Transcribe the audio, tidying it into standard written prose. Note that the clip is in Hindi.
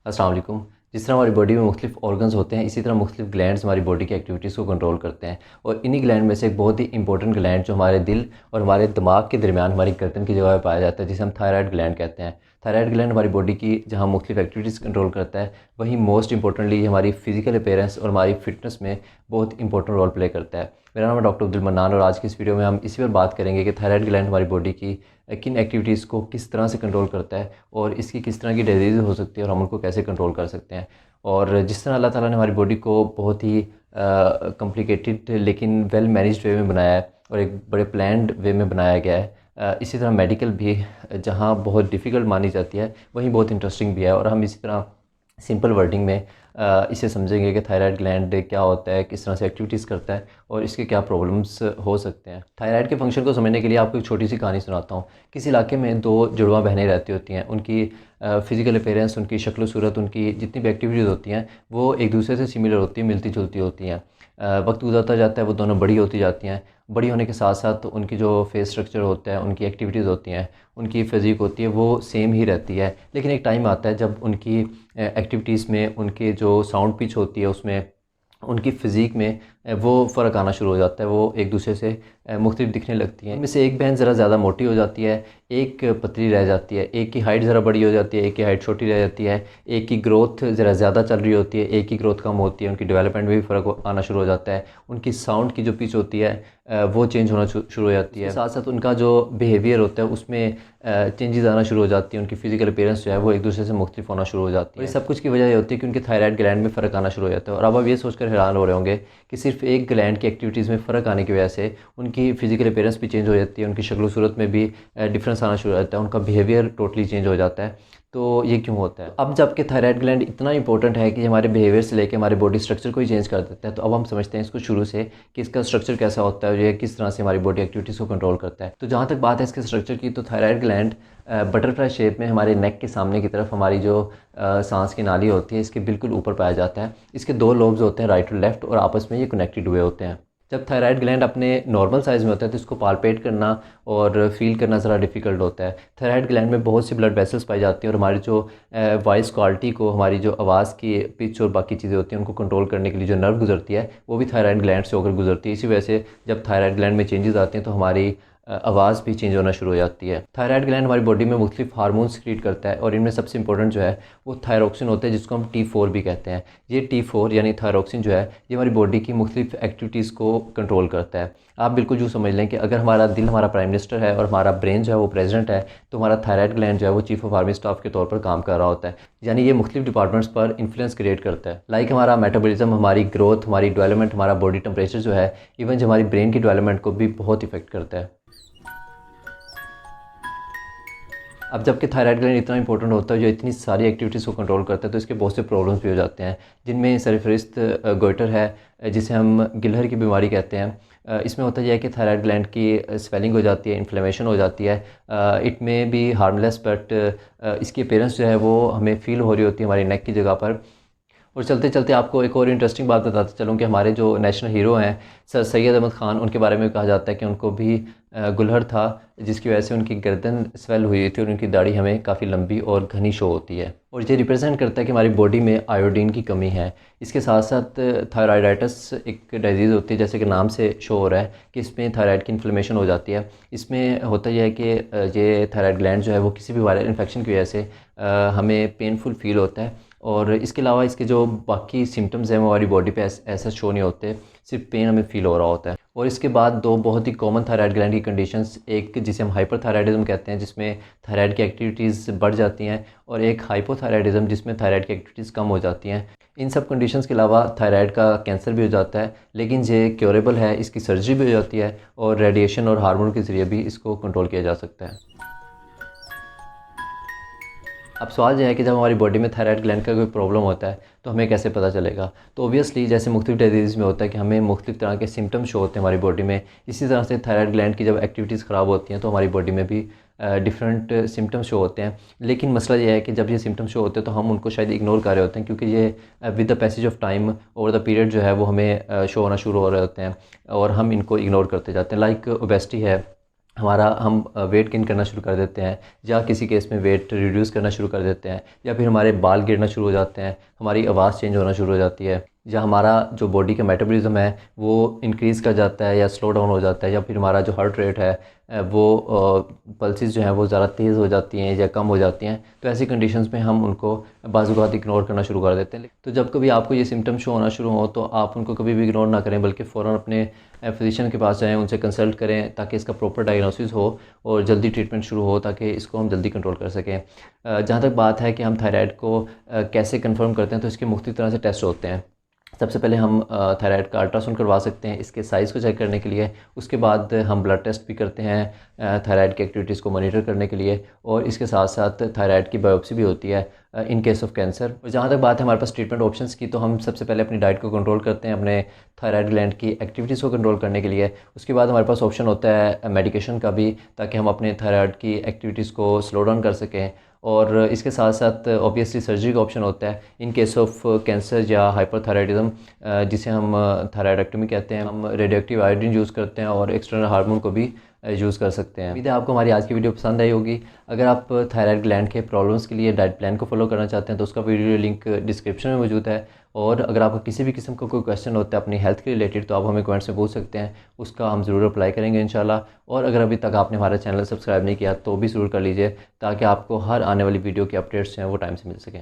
अस्सलाम वालेकुम। जिस तरह हमारी बॉडी में मुख्तलिफ ऑर्गन्स होते हैं, इसी तरह मुख्तलिफ ग्लैंड्स हमारी बॉडी की एक्टिविटीज़ को कंट्रोल करते हैं। और इन्हीं ग्लैंड में से एक बहुत ही इंपॉर्टेंट ग्लैंड जो हमारे दिल और हमारे दिमाग के दरमियान हमारी गर्दन की जगह पर पाया जाता है, जिसे हम थायराइड ग्लैंड कहते हैं। थायराइड ग्लैंड हमारी बॉडी की जहाँ मुख्तलिफ एक्टिविटीज़ कंट्रोल करता है, वहीं मोस्ट इंपॉर्टेंटली हमारी फिजिकल अपीयरेंस और हमारी फिटनेस में बहुत इंपॉर्टेंट रोल प्ले करता है। मेरा नाम है डॉक्टर अब्दुल मन्नान और आज की इस वीडियो में हम इसी पर बात करेंगे कि थायराइड ग्लैंड हमारी बॉडी की किन एक्टिविटीज़ को किस तरह से कंट्रोल करता है और इसकी किस तरह की डिजीज़ हो सकती है और हम उनको कैसे कंट्रोल कर सकते हैं। और जिस तरह अल्लाह ताला ने हमारी बॉडी को बहुत ही कॉम्प्लिकेटेड लेकिन वेल मैनेज्ड वे में बनाया है और एक बड़े प्लान्ड वे में बनाया गया है, इसी तरह मेडिकल भी जहाँ बहुत डिफ़िकल्ट मानी जाती है वहीं बहुत इंटरेस्टिंग भी है। और हम इसी तरह सिंपल वर्डिंग में इसे समझेंगे कि थायराइड ग्लैंड क्या होता है, किस तरह से एक्टिविटीज़ करता है और इसके क्या प्रॉब्लम्स हो सकते हैं। थायराइड के फंक्शन को समझने के लिए आपको एक छोटी सी कहानी सुनाता हूँ। किसी इलाके में दो जुड़वा बहनें रहती होती हैं। उनकी फ़िज़िकल अपीयरेंस, उनकी शक्ल सूरत, उनकी जितनी भी एक्टिविटीज़ होती हैं वो एक दूसरे से सिमिलर होती हैं, मिलती जुलती होती हैं। वक्त गुजरता जाता है, वो दोनों बड़ी होती जाती हैं। बड़ी होने के साथ साथ उनकी जो फेस स्ट्रक्चर होता है, उनकी एक्टिविटीज़ होती हैं, उनकी फ़िज़िक होती है, वो सेम ही रहती है। लेकिन एक टाइम आता है जब उनकी एक्टिविटीज़ में, उनके जो साउंड पिच होती है उसमें, उनकी फ़िज़ीक में वो फ़र्क आना शुरू हो जाता है। वो एक दूसरे से मुख्तलिफ दिखने लगती हैं। इनमें से एक बहन ज़रा ज़्यादा मोटी हो जाती है, एक पतली रह जाती है। एक की हाइट ज़रा बड़ी हो जाती है, एक की हाइट छोटी रह जाती है। एक की ग्रोथ ज़रा ज़्यादा चल रही होती है, एक की ग्रोथ कम होती है। उनकी डेवलपमेंट में भी फ़र्क आना शुरू हो जाता है। उनकी साउंड की जो पिच होती है वो चेंज होना शुरू हो जाती है। साथ साथ उनका जो बिहेवियर होता है उसमें चेंजेस आना शुरू हो जाती हैं। उनकी फ़िज़िकल अपीयरेंस जो है वो एक दूसरे से मुख्तलिफ होना शुरू हो जाती है। और सब कुछ की वजह ये होती है कि उनके थायराइड ग्लैंड में फ़र्क आना शुरू हो जाता है। और अब आप ये सोचकर हैरान हो रहे होंगे कि सिर्फ एक ग्लैंड की एक्टिविटीज़ में फ़र्क आने की वजह से उनकी फ़िज़िकल अपीयरेंस भी चेंज हो जाती है, उनकी शक्ल सूरत में भी डिफरेंस आना शुरू हो जाता है, उनका बिहेवियर टोटली चेंज हो जाता है। तो ये क्यों होता है? अब जबकि थायराइड ग्लैंड इतना इंपॉर्टेंट है कि हमारे बिहेवियर से लेकर हमारे बॉडी स्ट्रक्चर को ही चेंज कर देता है, तो अब हम समझते हैं इसको शुरू से कि इसका स्ट्रक्चर कैसा होता है और ये किस तरह से हमारी बॉडी एक्टिविटीज़ को कंट्रोल करता है। तो जहाँ तक बात है इसके स्ट्रक्चर की, तो थायराइड ग्लैंड बटरफ्लाई शेप में हमारे नेक के सामने की तरफ हमारी जो सांस की नाली होती है इसके बिल्कुल ऊपर पाया जाता है। इसके दो लोब्स होते हैं, राइट और लेफ्ट, और आपस में ये कनेक्टेड हुए होते हैं। जब थायराइड ग्लैंड अपने नॉर्मल साइज़ में होता है तो इसको पालपेट करना और फील करना ज़रा डिफ़िकल्ट होता है। थायराइड ग्लैंड में बहुत सी ब्लड वेसल्स पाई जाती हैं और हमारी जो वॉइस क्वालिटी को, हमारी जो आवाज़ की पिच और बाकी चीज़ें होती हैं उनको कंट्रोल करने के लिए जो नर्व गुजरती है वो भी थायराइड ग्लैंड से होकर गुजरती है। इसी वजह से जब थायराइड ग्लैंड में चेंजेस आते हैं तो हमारी आवाज़ भी चेंज होना शुरू हो जाती है। थायराइड ग्लैंड हमारी बॉडी में मुख्तलिफ हार्मोन्स क्रिएट करता है और इनमें सबसे इंपॉर्टेंट जो है वो थायरोक्सिन होता है, जिसको हम T4 भी कहते हैं। ये T4 यानी थायरोक्सिन जो है ये हमारी बॉडी की मुख्तलिफ एक्टिविटीज़ को कंट्रोल करता है। आप बिल्कुल यूँ समझ लें कि अगर हमारा दिल हमारा प्राइम मिनिस्टर है और हमारा ब्रेन जो है वो प्रेसिडेंट है, तो हमारा थायराइड ग्लैंड जो है वो चीफ ऑफ आर्मी स्टाफ के तौर पर काम कर रहा होता है। यानी ये मुख्तलिफ डिपार्टमेंट्स पर इन्फ्लुएंस क्रिएट करता है। लाइक हमारा मेटाबॉलिज्म, हमारी ग्रोथ, हमारी डेवलपमेंट, हमारा बॉडी टेम्परेचर जो है, इवन जो हमारी ब्रेन की डेवलपमेंट को भी बहुत इफेक्ट करता है। अब जबकि थायराइड ग्लैंड इतना इंपॉर्टेंट होता है जो इतनी सारी एक्टिविटीज़ को कंट्रोल करता है, तो इसके बहुत से प्रॉब्लम्स भी हो जाते हैं, जिनमें सरफरिस्त गोइटर है, जिसे हम गिलहर की बीमारी कहते हैं। इसमें होता यह है कि थायराइड ग्लैंड की स्वेलिंग हो जाती है, इन्फ्लेमेशन हो जाती है। इट में बी हार्मलेस बट इसकी अपीयरेंस जो है वो हमें फ़ील हो रही होती है हमारी नेक की जगह पर। और चलते चलते आपको एक और इंटरेस्टिंग बात बताते चलूँ कि हमारे जो नेशनल हीरो हैं सर सैयद अहमद ख़ान, उनके बारे में कहा जाता है कि उनको भी गुलहर था, जिसकी वजह से उनकी गर्दन स्वेल हुई थी और उनकी दाढ़ी हमें काफ़ी लंबी और घनी शो होती है। और ये रिप्रेजेंट करता है कि हमारी बॉडी में आयोडीन की कमी है। इसके साथ साथ थायराइडाइटिस एक डिजीज़ होती है, जैसे कि नाम से शो हो रहा है कि इसमें थायराइड की इन्फ्लेमेशन हो जाती है। इसमें होता यह है कि ये थायराइड ग्लैंड जो है वो किसी भी वायरल इन्फेक्शन की वजह से हमें पेनफुल फील होता है। और इसके अलावा इसके जो बाकी सिम्टम्स हैं वो हमारी बॉडी पे ऐसा शो नहीं होते, सिर्फ पेन हमें फ़ील हो रहा होता है। और इसके बाद दो बहुत ही कॉमन थायराइड ग्लैंड की कंडीशंस, एक जिसे हम हाइपरथायराइडिज्म कहते हैं जिसमें थायराइड की एक्टिविटीज़ बढ़ जाती हैं, और एक हाइपोथायराइडिज्म जिसमें थायराइड की एक्टिविटीज़ कम हो जाती हैं। इन सब कंडीशंस के अलावा थायराइड का कैंसर भी हो जाता है, लेकिन ये क्योरेबल है, इसकी सर्जरी भी हो जाती है और रेडिएशन और हार्मोन के ज़रिए भी इसको कंट्रोल किया जा सकता है। अब सवाल यह है कि जब हमारी बॉडी में थायराइड ग्लैंड का कोई प्रॉब्लम होता है तो हमें कैसे पता चलेगा। तो ऑब्वियसली जैसे मुख्तलिफ डिजीज़ में होता है कि हमें मुख्तलिफ तरह के सिम्टम्स शो होते हैं हमारी बॉडी में, इसी तरह से थायराइड ग्लैंड की जब एक्टिविटीज़ ख़राब होती हैं तो हमारी बॉडी में भी डिफरेंट सिम्टम्स शो होते हैं। लेकिन मसला ये है कि जब ये सिम्टम्स शो होते हैं तो हम उनको शायद इग्नोर कर रहे होते हैं, क्योंकि ये with the passage of time over the period जो है वो हमें शो होना शुरू हो रहे होते हैं और हम इनको इग्नोर करते जाते हैं। लाइक ओबेसिटी है, हमारा हम वेट गेन करना शुरू कर देते हैं, या किसी केस में वेट रिड्यूस करना शुरू कर देते हैं, या फिर हमारे बाल गिरना शुरू हो जाते हैं, हमारी आवाज़ चेंज होना शुरू हो जाती है, या हमारा जो बॉडी का मेटाबॉलिज्म है वो इंक्रीज़ कर जाता है या स्लो डाउन हो जाता है, या फिर हमारा जो हार्ट रेट है वो पल्सेस जो हैं वो ज़्यादा तेज़ हो जाती हैं या कम हो जाती हैं। तो ऐसी कंडीशंस में हम उनको बाज़-औक़ात इग्नोर करना शुरू कर देते हैं। तो जब कभी आपको ये सिम्पटम शो होना शुरू हो तो आप उनको कभी भी इग्नोर ना करें, बल्कि फ़ौरन अपने फ़िज़िशियन के पास जाएँ, उनसे कंसल्ट करें ताकि इसका प्रॉपर डायग्नोसिस हो और जल्दी ट्रीटमेंट शुरू हो, ताकि इसको हम जल्दी कंट्रोल कर सकें। जहाँ तक बात है कि हम थायराइड को कैसे कंफर्म करते हैं, तो इसके मुख्तलिफ़ तरह से टेस्ट होते हैं। सबसे पहले हम थायराइड का अल्ट्रासाउंड करवा सकते हैं इसके साइज़ को चेक करने के लिए। उसके बाद हम ब्लड टेस्ट भी करते हैं थायराइड की एक्टिविटीज़ को मॉनिटर करने के लिए, और इसके साथ साथ थायराइड की बायोप्सी भी होती है इन केस ऑफ कैंसर। और जहाँ तक बात है हमारे पास ट्रीटमेंट ऑप्शंस की, तो हम सबसे पहले अपनी डाइट को कंट्रोल करते हैं अपने थायराइड ग्लैंड की एक्टिविटीज़ को कंट्रोल करने के लिए। उसके बाद हमारे पास ऑप्शन होता है मेडिकेशन का भी, ताकि हम अपने थायराइड की एक्टिविटीज़ को स्लो डाउन कर सकें। और इसके साथ साथ ऑब्वियसली सर्जरी का ऑप्शन होता है इन केस ऑफ कैंसर या हाइपरथायराइडिज्म, जिसे हम थायराइडेक्टोमी कहते हैं। हम रेडियोएक्टिव आयोडीन यूज़ करते हैं और एक्सटर्नल हार्मोन को भी यूज़ कर सकते हैं। उम्मीद है आपको हमारी आज की वीडियो पसंद आई होगी। अगर आप थायराइड ग्लैंड के प्रॉब्लम्स के लिए डाइट प्लान को फॉलो करना चाहते हैं तो उसका वीडियो लिंक डिस्क्रिप्शन में मौजूद है। और अगर आपको किसी भी किस्म का कोई क्वेश्चन होता है अपनी हेल्थ के रिलेटेड, तो आप हमें कमेंट्स में पूछ सकते हैं, उसका हम ज़रूर अप्लाई करेंगे इंशाल्लाह। और अगर अभी तक आपने हमारा चैनल सब्सक्राइब नहीं किया तो भी ज़रूर कर लीजिए, ताकि आपको हर आने वाली वीडियो की अपडेट्स जो हैं वो टाइम से मिल सकें।